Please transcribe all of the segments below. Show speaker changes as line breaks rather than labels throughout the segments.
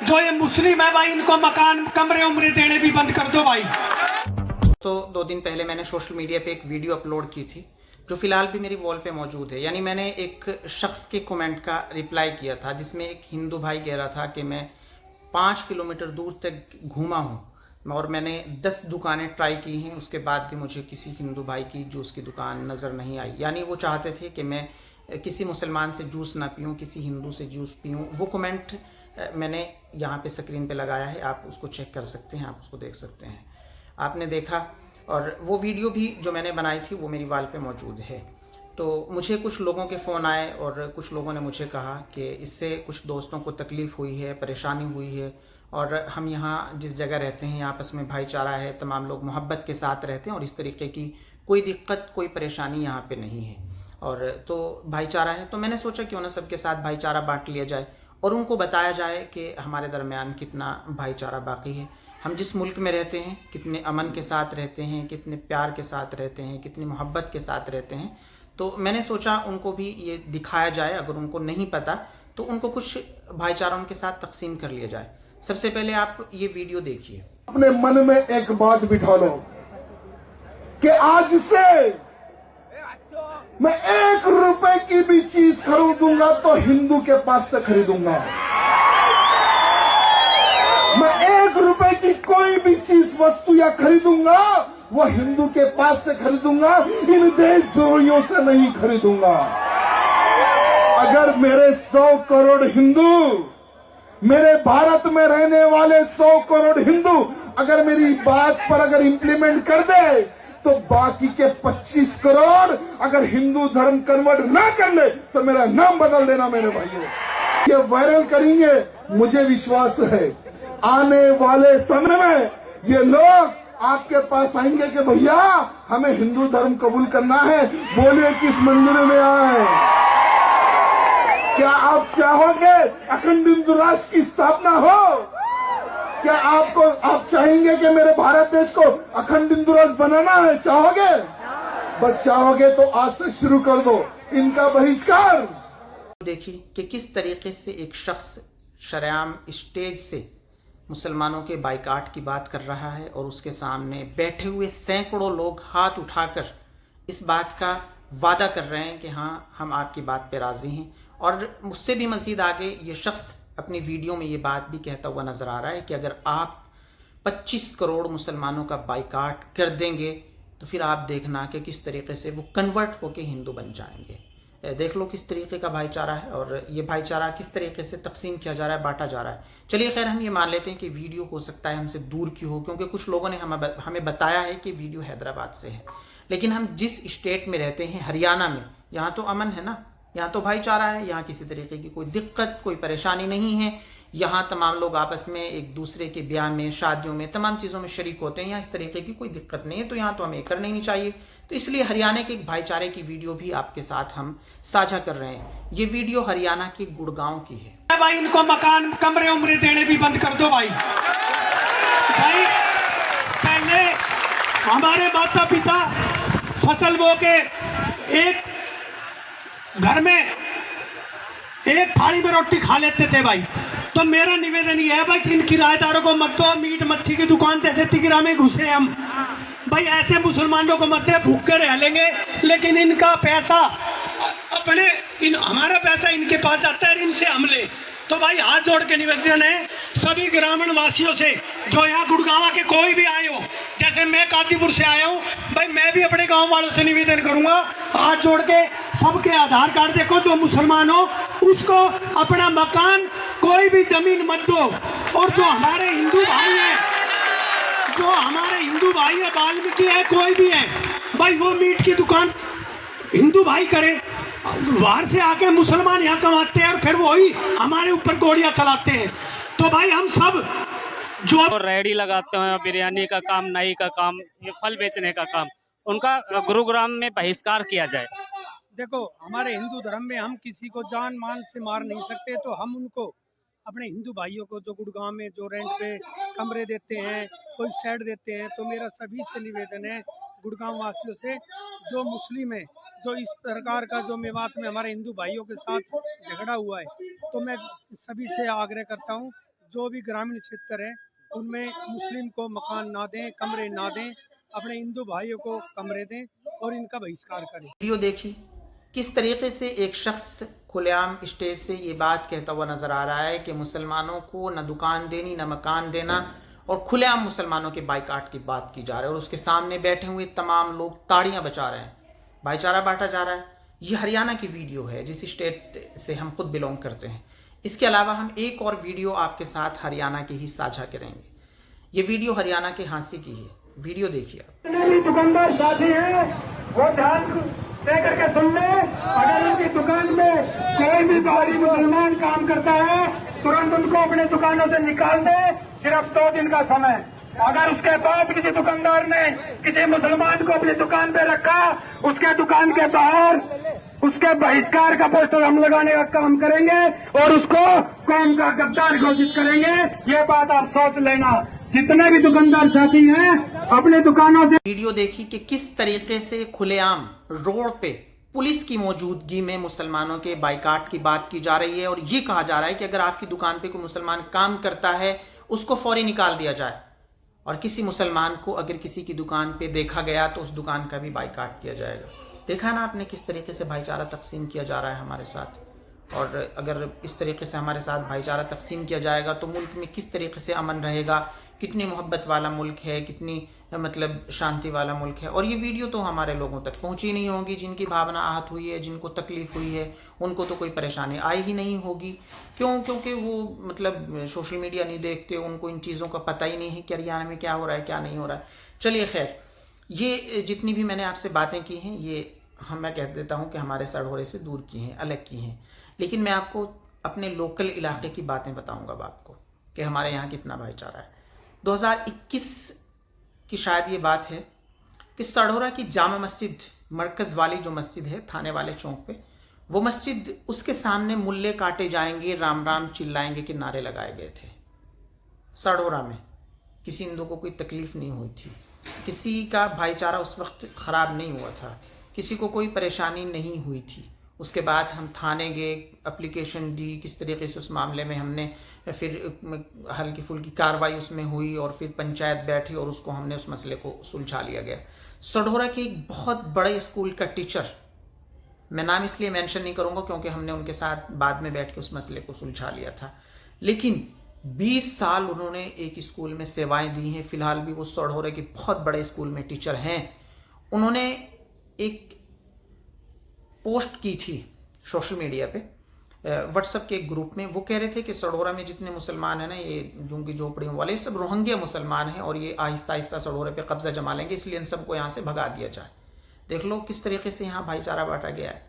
जो ये मुस्लिम है भाई इनको मकान कमरे उमरे देने भी बंद कर दो भाई।
तो 2 दिन पहले मैंने सोशल मीडिया पे एक वीडियो अपलोड की थी जो फ़िलहाल भी मेरी वॉल पे मौजूद है। यानी मैंने एक शख्स के कमेंट का रिप्लाई किया था जिसमें एक हिंदू भाई कह रहा था कि मैं 5 किलोमीटर दूर तक घूमा हूँ और मैंने 10 दुकानें ट्राई की हैं, उसके बाद भी मुझे किसी हिंदू भाई की जूस की दुकान नज़र नहीं आई। यानी वो चाहते थे कि मैं किसी मुसलमान से जूस ना पीऊँ, किसी हिंदू से जूस पीऊँ। वो कमेंट मैंने यहाँ पे स्क्रीन पे लगाया है, आप उसको चेक कर सकते हैं, आप उसको देख सकते हैं। आपने देखा और वो वीडियो भी जो मैंने बनाई थी वो मेरी वाल पे मौजूद है। तो मुझे कुछ लोगों के फ़ोन आए और कुछ लोगों ने मुझे कहा कि इससे कुछ दोस्तों को तकलीफ़ हुई है, परेशानी हुई है और हम यहाँ जिस जगह रहते हैं आपस में भाईचारा है, तमाम लोग मोहब्बत के साथ रहते हैं और इस तरीके की कोई दिक्कत कोई परेशानी यहाँ पे नहीं है और तो भाईचारा है। तो मैंने सोचा क्यों ना सबके साथ भाईचारा बांट लिया जाए और उनको बताया जाए कि हमारे दरमियान कितना भाईचारा बाकी है, हम जिस मुल्क में रहते हैं कितने अमन के साथ रहते हैं, कितने प्यार के साथ रहते हैं, कितनी मोहब्बत के साथ रहते हैं। तो मैंने सोचा उनको भी ये दिखाया जाए, अगर उनको नहीं पता तो उनको कुछ भाईचारा उनके साथ तकसीम कर लिया जाए। सबसे पहले आप ये वीडियो देखिए।
अपने मन में एक बात बिठा लो कि आज से मैं 1 रुपए की भी चीज खरीदूंगा तो हिंदू के पास से खरीदूंगा। मैं 1 रुपए की कोई भी चीज वस्तु या खरीदूंगा वो हिंदू के पास से खरीदूंगा, इन देशद्रोहियों से नहीं खरीदूंगा। अगर मेरे 100 करोड़ हिंदू, मेरे भारत में रहने वाले 100 करोड़ हिंदू अगर मेरी बात पर अगर इंप्लीमेंट कर दे तो बाकी के 25 करोड़ अगर हिंदू धर्म कन्वर्ट ना कर ले तो मेरा नाम बदल देना मेरे भाइयों। ये वायरल करेंगे, मुझे विश्वास है आने वाले समय में ये लोग आपके पास आएंगे कि भैया हमें हिंदू धर्म कबूल करना है, बोलिए किस मंदिर में आए। क्या आप चाहोगे अखंड हिंदू राष्ट्र की स्थापना हो? क्या आप चाहेंगे कि मेरे भारत देश को अखंड हिंदू राष्ट्र बनाना है? चाहोगे? बस चाहोगे तो आज से शुरू कर दो इनका बहिष्कार।
देखिए कि किस तरीके से एक शख्स शरेआम स्टेज से मुसलमानों के बाइकाट की बात कर रहा है और उसके सामने बैठे हुए सैकड़ों लोग हाथ उठाकर इस बात का वादा कर रहे हैं कि हाँ हम आपकी बात पे राज़ी हैं। और मुझसे भी मज़ीद आगे ये शख्स अपनी वीडियो में ये बात भी कहता हुआ नज़र आ रहा है कि अगर आप 25 करोड़ मुसलमानों का बाइकाट कर देंगे तो फिर आप देखना कि किस तरीके से वो कन्वर्ट होकर हिंदू बन जाएंगे। देख लो किस तरीके का भाईचारा है और ये भाईचारा किस तरीके से तकसीम किया जा रहा है, बांटा जा रहा है। चलिए खैर हम ये मान लेते हैं कि वीडियो हो सकता है हमसे दूर की हो, क्योंकि कुछ लोगों ने हमें बताया है कि वीडियो हैदराबाद से है। लेकिन हम जिस स्टेट में रहते हैं हरियाणा में, यहाँ तो अमन है ना, यहाँ तो भाईचारा है, यहाँ किसी तरीके की कोई दिक्कत कोई परेशानी नहीं है। यहाँ तमाम लोग आपस में एक दूसरे के ब्याह में, शादियों में, तमाम चीज़ों में शरीक होते हैं। यहाँ इस तरीके की कोई दिक्कत नहीं है, तो यहाँ तो हमें करना ही नहीं चाहिए। तो इसलिए हरियाणा के एक भाईचारे की वीडियो भी आपके साथ हम साझा कर रहे हैं। ये वीडियो हरियाणा के गुड़गांव की है।
भाई इनको मकान कमरे उमरे देने भी बंद कर दो भाई। भाई पहले हमारे माता पिता फसल बो के एक घर में एक थाली में रोटी खा लेते थे भाई। तो मेरा निवेदन ये है भाई कि इन किराएदारों को मत दो, मीट मच्छी की दुकान जैसे तिगरा में घुसे हम भाई, ऐसे मुसलमानों को मत दे, भूखे रह लेंगे। लेकिन इनका पैसा हमारा पैसा इनके पास जाता है, इनसे हम ले। तो भाई हाथ जोड़ के निवेदन है सभी ग्रामीण वासियों से जो यहाँ गुड़गांव के कोई भी आए हो, जैसे मैं कादीपुर से आया हूँ भाई, मैं भी अपने गांव वालों से निवेदन करूंगा हाथ जोड़ के सबके आधार कार्ड देखो, जो मुसलमान हो उसको अपना मकान कोई भी जमीन मत दो। और जो हमारे हिंदू भाई है, जो हमारे हिंदू भाई है, वाल्मीकि है, कोई भी है भाई, वो मीट की दुकान हिंदू भाई करे। बाहर से आके मुसलमान यहाँ कमाते हैं और फिर वही हमारे ऊपर गोलियां चलाते हैं। तो भाई हम सब जो
रेहड़ी लगाते हैं, बिरयानी का काम, नाई का काम, ये फल बेचने का काम, उनका गुरुग्राम में बहिष्कार किया जाए।
देखो हमारे हिंदू धर्म में हम किसी को जान मान से मार नहीं सकते, तो हम उनको अपने हिंदू भाइयों को जो गुड़गांव में जो रेंट पे कमरे देते हैं, कोई शेड देते हैं, तो मेरा सभी से निवेदन है गुड़गांव वासियों से, जो मुस्लिम है, जो इस प्रकार का जो मेवात में हमारे हिंदू भाइयों के साथ झगड़ा हुआ है, तो मैं सभी से आग्रह करता हूं जो भी ग्रामीण क्षेत्र है उनमें मुस्लिम को मकान ना दें, कमरे ना दें, अपने हिंदू भाइयों को कमरे दें और इनका बहिष्कार करें।
वीडियो देखी किस तरीके से एक शख्स खुलेआम स्टेज से ये बात कहता हुआ नज़र आ रहा है कि मुसलमानों को न दुकान देनी न मकान देना, और खुलेआम मुसलमानों के बाइकाट की बात की जा रही है और उसके सामने बैठे हुए तमाम लोग ताड़ियां बजा रहे हैं, भाईचारा बांटा जा रहा है। ये हरियाणा की वीडियो है जिस स्टेट से हम खुद बिलोंग करते हैं। इसके अलावा हम एक और वीडियो आपके साथ हरियाणा की ही साझा करेंगे। ये वीडियो हरियाणा के हांसी की है, वीडियो देखिए आप।
जितने भी दुकानदार साथी हैं वो ध्यान दे करके सुन ले, अगर उनकी दुकान में कोई भी बाहरी मुसलमान काम करता है तुरंत उनको अपने दुकानों से निकाल दे, सिर्फ 2 दिन का समय। अगर उसके बाद किसी दुकानदार ने किसी मुसलमान को अपनी दुकान पे रखा, उसके दुकान के बाहर उसके बहिष्कार का पोस्टर हम लगाने का काम करेंगे और उसको कौम का गद्दार घोषित करेंगे। ये बात आप सोच लेना। जितने भी दुकानदार साथी हैं अपने दुकानों से
वीडियो देखी कि किस तरीके से खुलेआम रोड पे पुलिस की मौजूदगी में मुसलमानों के बाइकाट की बात की जा रही है और ये कहा जा रहा है कि अगर आपकी दुकान पे कोई मुसलमान काम करता है उसको फौरी निकाल दिया जाए, और किसी मुसलमान को अगर किसी की दुकान पे देखा गया तो उस दुकान का भी बाइकाट किया जाएगा। देखा ना आपने किस तरीके से भाईचारा तकसीम किया जा रहा है हमारे साथ, और अगर इस तरीके से हमारे साथ भाईचारा तकसीम किया जाएगा तो मुल्क में किस तरीके से अमन रहेगा, कितनी मोहब्बत वाला मुल्क है, कितनी मतलब शांति वाला मुल्क है। और ये वीडियो तो हमारे लोगों तक पहुंची नहीं होगी, जिनकी भावना आहत हुई है, जिनको तकलीफ़ हुई है, उनको तो कोई परेशानी आई ही नहीं होगी। क्यों? क्योंकि वो मतलब सोशल मीडिया नहीं देखते, उनको इन चीज़ों का पता ही नहीं है कि हरियाणा में क्या हो रहा है क्या नहीं हो रहा है। चलिए खैर, ये जितनी भी मैंने आपसे बातें की हैं ये मैं कह देता हूँ कि हमारे सड़होरे से दूर की हैं, अलग की हैं, लेकिन मैं आपको अपने लोकल इलाके की बातें बताऊँगा आपको कि हमारे यहाँ कितना भाईचारा है। 2021 की शायद ये बात है कि सड़होरा की जामा मस्जिद, मरकज़ वाली जो मस्जिद है थाने वाले चौक पे, वो मस्जिद, उसके सामने मुल्ले काटे जाएंगे, राम राम चिल्लाएंगे के नारे लगाए गए थे। सड़होरा में किसी हिंदू को कोई तकलीफ़ नहीं हुई थी, किसी का भाईचारा उस वक्त ख़राब नहीं हुआ था, किसी को कोई परेशानी नहीं हुई थी। उसके बाद हम थाने गए, एप्लीकेशन दी, किस तरीके से उस मामले में हमने फिर हल्की फुल्की कार्रवाई उसमें हुई और फिर पंचायत बैठी और उसको हमने उस मसले को सुलझा लिया गया। सड़होरा के एक बहुत बड़े स्कूल का टीचर, मैं नाम इसलिए मेंशन नहीं करूँगा क्योंकि हमने उनके साथ बाद में बैठ के उस मसले को सुलझा लिया था, लेकिन 20 साल उन्होंने एक स्कूल में सेवाएं दी हैं। फ़िलहाल भी वो सड़होरा के बहुत बड़े स्कूल में टीचर हैं। उन्होंने एक पोस्ट की थी सोशल मीडिया पे, व्हाट्सएप के एक ग्रुप में। वो कह रहे थे कि सड़होरा में जितने मुसलमान हैं ना, ये झुग्गी झोपड़ियों वाले, सब रोहिंग्या मुसलमान हैं और ये आहिस्ता आहिस्ता सड़होरे पे कब्जा जमा लेंगे, इसलिए इन सबको यहाँ से भगा दिया जाए। देख लो किस तरीके से यहाँ भाईचारा बांटा गया है।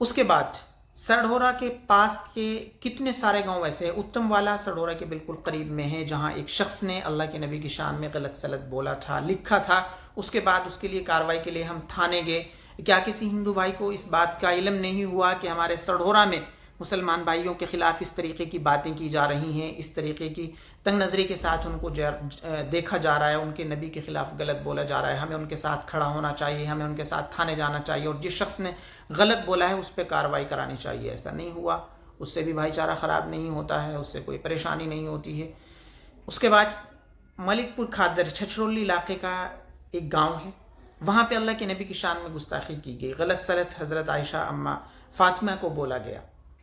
उसके बाद सड़होरा के पास के कितने सारे गांव ऐसे हैं। उत्तम वाला सड़होरा के बिल्कुल करीब में है, जहां एक शख्स ने अल्लाह के नबी की शान में गलत सलत बोला था, लिखा था। उसके बाद उसके लिए कार्रवाई के लिए हम थाने गए। क्या किसी हिंदू भाई को इस बात का इल्म नहीं हुआ कि हमारे सड़होरा में मुसलमान भाइयों के ख़िलाफ़ इस तरीके की बातें की जा रही हैं, इस तरीके की तंग नज़री के साथ उनको देखा जा रहा है, उनके नबी के ख़िलाफ़ गलत बोला जा रहा है। हमें उनके साथ खड़ा होना चाहिए, हमें उनके साथ थाने जाना चाहिए और जिस शख्स ने गलत बोला है उस पर कार्रवाई करानी चाहिए। ऐसा नहीं हुआ, उससे भी भाईचारा ख़राब नहीं होता है, उससे कोई परेशानी नहीं होती है। उसके बाद मलिकपुर खादर छछरौली इलाके का एक गाँव है, वहाँ पे अल्लाह के नबी की शान में गुस्ताखी की गई, गलत सलत हज़रत आयशा अम्मा फ़ातिमा को बोला गया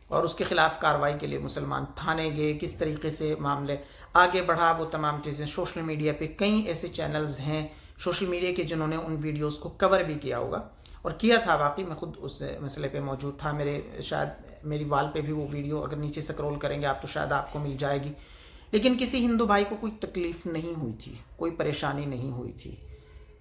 और उसके ख़िलाफ़ कार्रवाई के लिए मुसलमान थाने गए। किस तरीके से मामले आगे बढ़ा वो तमाम चीज़ें सोशल मीडिया पे कई ऐसे चैनल्स हैं सोशल मीडिया के जिन्होंने उन वीडियोस को कवर भी किया होगा और किया था। वाकई मैं खुद उस मसले पे मौजूद था, शायद मेरी वाल पे भी वो वीडियो अगर नीचे स्क्रॉल करेंगे आप तो शायद आपको मिल जाएगी। लेकिन किसी हिंदू भाई को कोई तकलीफ़ नहीं हुई थी, कोई परेशानी नहीं हुई थी,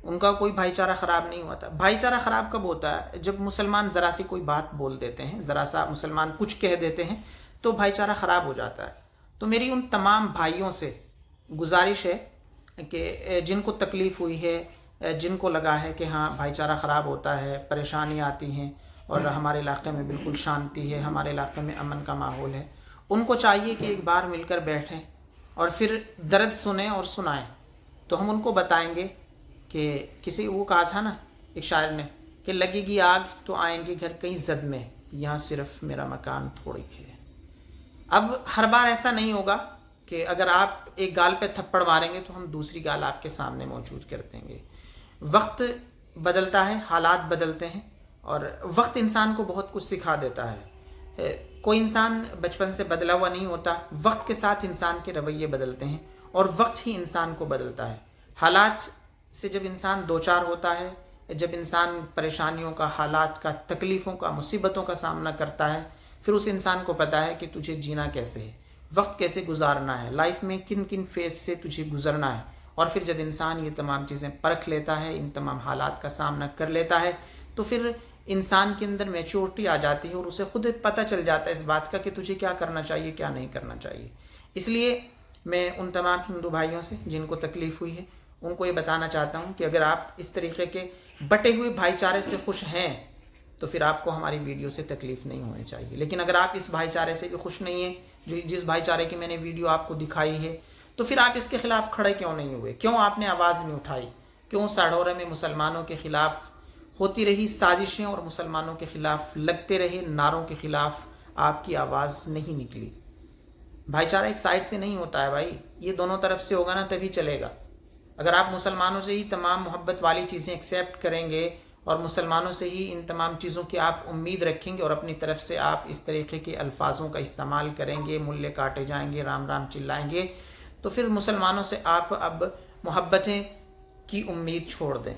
उनका कोई भाईचारा ख़राब नहीं हुआ था। भाईचारा ख़राब कब होता है? जब मुसलमान ज़रा सी कोई बात बोल देते हैं, ज़रा सा मुसलमान कुछ कह देते हैं तो भाईचारा ख़राब हो जाता है। तो मेरी उन तमाम भाइयों से गुजारिश है कि जिनको तकलीफ़ हुई है, जिनको लगा है कि हाँ भाईचारा ख़राब होता है, परेशानी आती हैं और हमारे इलाके में बिल्कुल शांति है, हमारे इलाके में अमन का माहौल है, उनको चाहिए कि एक बार मिलकर बैठें और फिर दर्द सुने और सुनाएं। तो हम उनको बताएंगे कि किसी वो कहा था ना एक शायर ने कि लगेगी आग तो आएंगे घर कहीं जद में, यहाँ सिर्फ मेरा मकान थोड़ी है। अब हर बार ऐसा नहीं होगा, कि अगर आप एक गाल पे थप्पड़ मारेंगे तो हम दूसरी गाल आपके सामने मौजूद कर देंगे। वक्त बदलता है, हालात बदलते हैं और वक्त इंसान को बहुत कुछ सिखा देता है। कोई इंसान बचपन से बदला हुआ नहीं होता, वक्त के साथ इंसान के रवैये बदलते हैं और वक्त ही इंसान को बदलता है। हालात से जब इंसान दो चार होता है, जब इंसान परेशानियों का, हालात का, तकलीफ़ों का, मुसीबतों का सामना करता है, फिर उस इंसान को पता है कि तुझे जीना कैसे है, वक्त कैसे गुजारना है, लाइफ में किन किन फेज से तुझे गुजरना है। और फिर जब इंसान ये तमाम चीज़ें परख लेता है, इन तमाम हालात का सामना कर लेता है, तो फिर इंसान के अंदर मैच्योरिटी आ जाती है और उसे खुद पता चल जाता है इस बात का कि तुझे क्या करना चाहिए, क्या नहीं करना चाहिए। इसलिए मैं उन तमाम हिंदू भाइयों से जिनको तकलीफ़ हुई है, उनको ये बताना चाहता हूँ कि अगर आप इस तरीके के बटे हुए भाईचारे से खुश हैं तो फिर आपको हमारी वीडियो से तकलीफ़ नहीं होनी चाहिए। लेकिन अगर आप इस भाईचारे से भी खुश नहीं हैं, जो जिस भाईचारे की मैंने वीडियो आपको दिखाई है, तो फिर आप इसके ख़िलाफ़ खड़े क्यों नहीं हुए? क्यों आपने आवाज़ नहीं उठाई? क्यों साढ़ौरे में मुसलमानों के ख़िलाफ़ होती रही साजिशें और मुसलमानों के ख़िलाफ़ लगते रहे नारों के ख़िलाफ़ आपकी आवाज़ नहीं निकली? भाईचारा एक साइड से नहीं होता है भाई, ये दोनों तरफ से होगा ना तभी चलेगा। अगर आप मुसलमानों से ही तमाम मोहब्बत वाली चीज़ें एक्सेप्ट करेंगे और मुसलमानों से ही इन तमाम चीज़ों की आप उम्मीद रखेंगे और अपनी तरफ से आप इस तरीके के अल्फाजों का इस्तेमाल करेंगे, मुल्ले काटे जाएंगे, राम राम चिल्लाएंगे, तो फिर मुसलमानों से आप अब मोहब्बतें की उम्मीद छोड़ दें।